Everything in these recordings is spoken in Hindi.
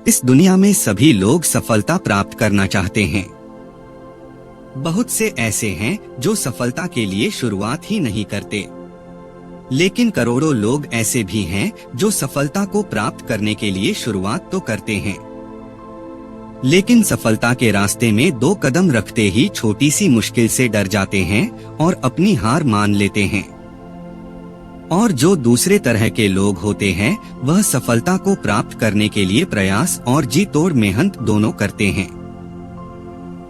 इस दुनिया में सभी लोग सफलता प्राप्त करना चाहते हैं। बहुत से ऐसे हैं जो सफलता के लिए शुरुआत ही नहीं करते, लेकिन करोड़ों लोग ऐसे भी हैं जो सफलता को प्राप्त करने के लिए शुरुआत तो करते हैं, लेकिन सफलता के रास्ते में 2 कदम रखते ही छोटी सी मुश्किल से डर जाते हैं और अपनी हार मान लेते हैं। और जो दूसरे तरह के लोग होते हैं वह सफलता को प्राप्त करने के लिए प्रयास और जी तोड़ मेहनत दोनों करते हैं,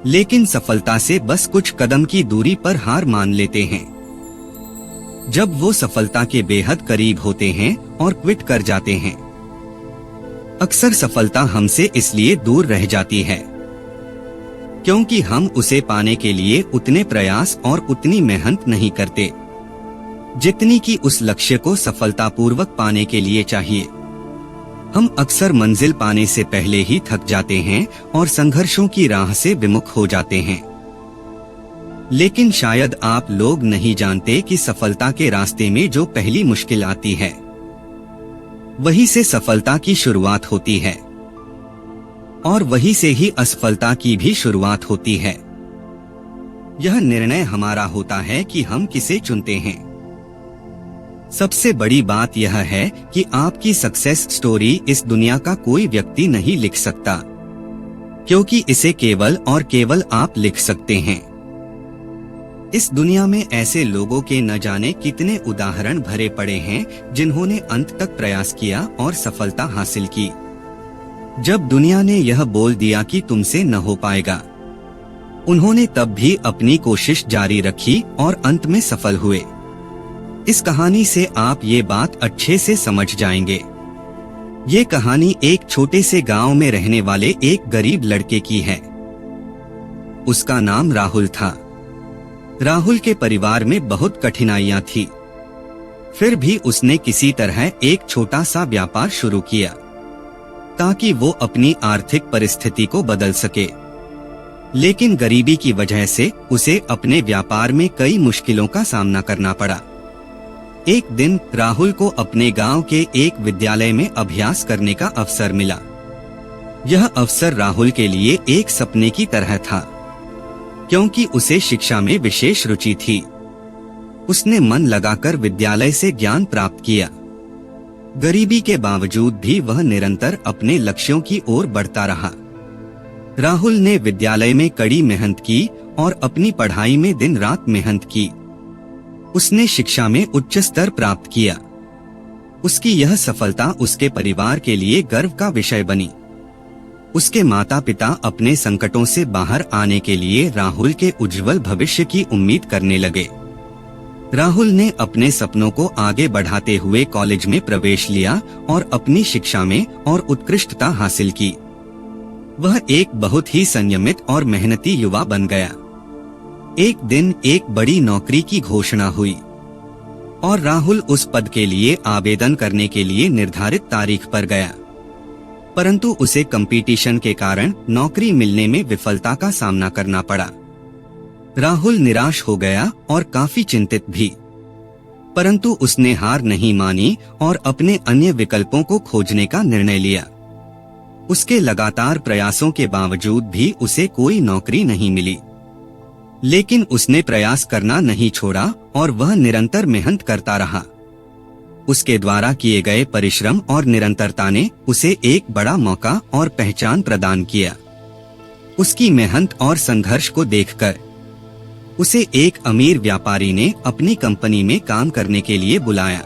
लेकिन सफलता से बस कुछ कदम की दूरी पर हार मान लेते हैं। जब वो सफलता के बेहद करीब होते हैं और क्विट कर जाते हैं। अक्सर सफलता हमसे इसलिए दूर रह जाती है क्योंकि हम उसे पाने के लिए उतने प्रयास और उतनी मेहनत नहीं करते जितनी कि उस लक्ष्य को सफलतापूर्वक पाने के लिए चाहिए। हम अक्सर मंजिल पाने से पहले ही थक जाते हैं और संघर्षों की राह से विमुख हो जाते हैं। लेकिन शायद आप लोग नहीं जानते कि सफलता के रास्ते में जो पहली मुश्किल आती है वही से सफलता की शुरुआत होती है, और वही से ही असफलता की भी शुरुआत होती है। यह निर्णय हमारा होता है कि हम किसे चुनते हैं। सबसे बड़ी बात यह है कि आपकी सक्सेस स्टोरी इस दुनिया का कोई व्यक्ति नहीं लिख सकता, क्योंकि इसे केवल और केवल आप लिख सकते हैं। इस दुनिया में ऐसे लोगों के न जाने कितने उदाहरण भरे पड़े हैं जिन्होंने अंत तक प्रयास किया और सफलता हासिल की। जब दुनिया ने यह बोल दिया कि तुमसे न हो पाएगा, उन्होंने तब भी अपनी कोशिश जारी रखी और अंत में सफल हुए। इस कहानी से आप ये बात अच्छे से समझ जाएंगे। ये कहानी एक छोटे से गांव में रहने वाले एक गरीब लड़के की है। उसका नाम राहुल था। राहुल के परिवार में बहुत कठिनाइयां थी, फिर भी उसने किसी तरह एक छोटा सा व्यापार शुरू किया ताकि वो अपनी आर्थिक परिस्थिति को बदल सके। लेकिन गरीबी की वजह से उसे अपने व्यापार में कई मुश्किलों का सामना करना पड़ा। एक दिन राहुल को अपने गांव के एक विद्यालय में अभ्यास करने का अवसर मिला। यह अवसर राहुल के लिए एक सपने की तरह था, क्योंकि उसे शिक्षा में विशेष रुचि थी। उसने मन लगाकर विद्यालय से ज्ञान प्राप्त किया। गरीबी के बावजूद भी वह निरंतर अपने लक्ष्यों की ओर बढ़ता रहा। राहुल ने विद्यालय में कड़ी मेहनत की और अपनी पढ़ाई में दिन रात मेहनत की। उसने शिक्षा में उच्च स्तर प्राप्त किया। उसकी यह सफलता उसके परिवार के लिए गर्व का विषय बनी। उसके माता पिता अपने संकटों से बाहर आने के लिए राहुल के उज्जवल भविष्य की उम्मीद करने लगे। राहुल ने अपने सपनों को आगे बढ़ाते हुए कॉलेज में प्रवेश लिया और अपनी शिक्षा में और उत्कृष्टता हासिल की। वह एक बहुत ही संयमित और मेहनती युवा बन गया। एक दिन एक बड़ी नौकरी की घोषणा हुई और राहुल उस पद के लिए आवेदन करने के लिए निर्धारित तारीख पर गया, परंतु उसे कंपटीशन के कारण नौकरी मिलने में विफलता का सामना करना पड़ा। राहुल निराश हो गया और काफी चिंतित भी, परंतु उसने हार नहीं मानी और अपने अन्य विकल्पों को खोजने का निर्णय लिया। उसके लगातार प्रयासों के बावजूद भी उसे कोई नौकरी नहीं मिली, लेकिन उसने प्रयास करना नहीं छोड़ा और वह निरंतर मेहनत करता रहा। उसके द्वारा किए गए परिश्रम और निरंतरता ने उसे एक बड़ा मौका और पहचान प्रदान किया। उसकी मेहनत और संघर्ष को देखकर उसे एक अमीर व्यापारी ने अपनी कंपनी में काम करने के लिए बुलाया।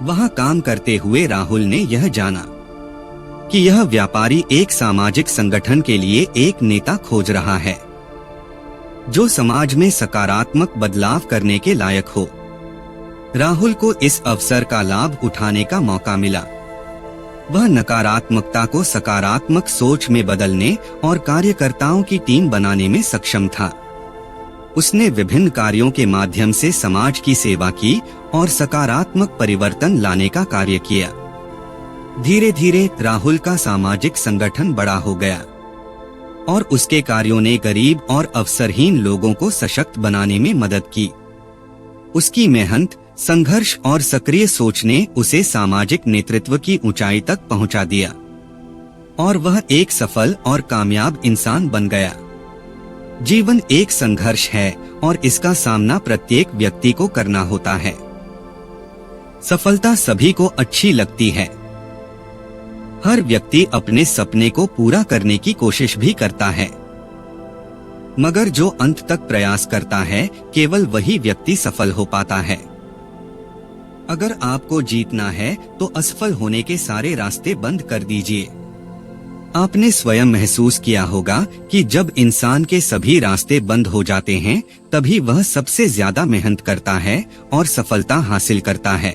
वहां काम करते हुए राहुल ने यह जाना कि यह व्यापारी एक सामाजिक संगठन के लिए एक नेता खोज रहा है जो समाज में सकारात्मक बदलाव करने के लायक हो। राहुल को इस अवसर का लाभ उठाने का मौका मिला। वह नकारात्मकता को सकारात्मक सोच में बदलने और कार्यकर्ताओं की टीम बनाने में सक्षम था। उसने विभिन्न कार्यों के माध्यम से समाज की सेवा की और सकारात्मक परिवर्तन लाने का कार्य किया। धीरे धीरे राहुल का सामाजिक संगठन बड़ा हो गया और उसके कार्यों ने गरीब और अवसरहीन लोगों को सशक्त बनाने में मदद की। उसकी मेहनत, संघर्ष और सक्रिय सोच ने उसे सामाजिक नेतृत्व की ऊंचाई तक पहुंचा दिया और वह एक सफल और कामयाब इंसान बन गया। जीवन एक संघर्ष है और इसका सामना प्रत्येक व्यक्ति को करना होता है। सफलता सभी को अच्छी लगती है। हर व्यक्ति अपने सपने को पूरा करने की कोशिश भी करता है, मगर जो अंत तक प्रयास करता है केवल वही व्यक्ति सफल हो पाता है। अगर आपको जीतना है तो असफल होने के सारे रास्ते बंद कर दीजिए। आपने स्वयं महसूस किया होगा कि जब इंसान के सभी रास्ते बंद हो जाते हैं तभी वह सबसे ज्यादा मेहनत करता है और सफलता हासिल करता है।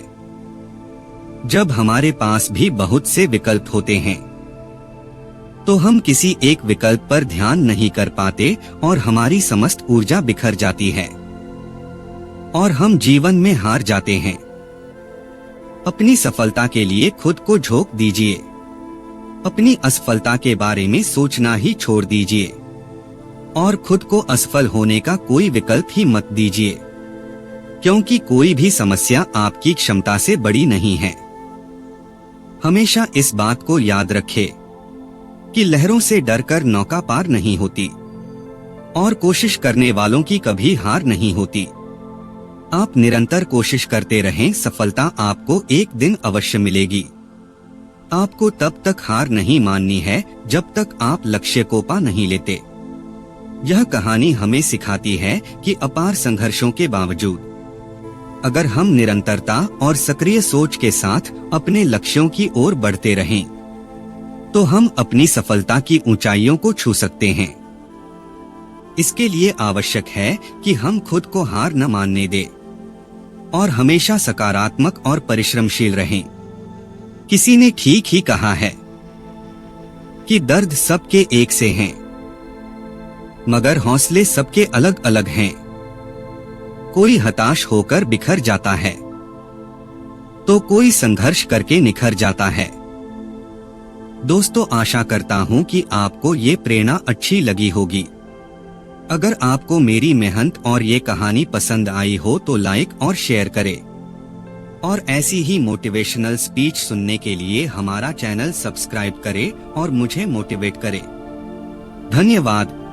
जब हमारे पास भी बहुत से विकल्प होते हैं तो हम किसी एक विकल्प पर ध्यान नहीं कर पाते और हमारी समस्त ऊर्जा बिखर जाती है और हम जीवन में हार जाते हैं। अपनी सफलता के लिए खुद को झोंक दीजिए। अपनी असफलता के बारे में सोचना ही छोड़ दीजिए और खुद को असफल होने का कोई विकल्प ही मत दीजिए, क्योंकि कोई भी समस्या आपकी क्षमता से बड़ी नहीं है। हमेशा इस बात को याद रखें कि लहरों से डरकर नौका पार नहीं होती और कोशिश करने वालों की कभी हार नहीं होती। आप निरंतर कोशिश करते रहें, सफलता आपको एक दिन अवश्य मिलेगी। आपको तब तक हार नहीं माननी है जब तक आप लक्ष्य को पा नहीं लेते। यह कहानी हमें सिखाती है कि अपार संघर्षों के बावजूद अगर हम निरंतरता और सक्रिय सोच के साथ अपने लक्ष्यों की ओर बढ़ते रहें तो हम अपनी सफलता की ऊंचाइयों को छू सकते हैं। इसके लिए आवश्यक है कि हम खुद को हार न मानने दें और हमेशा सकारात्मक और परिश्रमशील रहें। किसी ने ठीक ही कहा है कि दर्द सबके एक से हैं, मगर हौसले सबके अलग अलग हैं। कोई हताश होकर बिखर जाता है तो कोई संघर्ष करके निखर जाता है। दोस्तों, आशा करता हूं कि आपको ये प्रेरणा अच्छी लगी होगी। अगर आपको मेरी मेहनत और ये कहानी पसंद आई हो तो लाइक और शेयर करें और ऐसी ही मोटिवेशनल स्पीच सुनने के लिए हमारा चैनल सब्सक्राइब करें और मुझे मोटिवेट करें। धन्यवाद।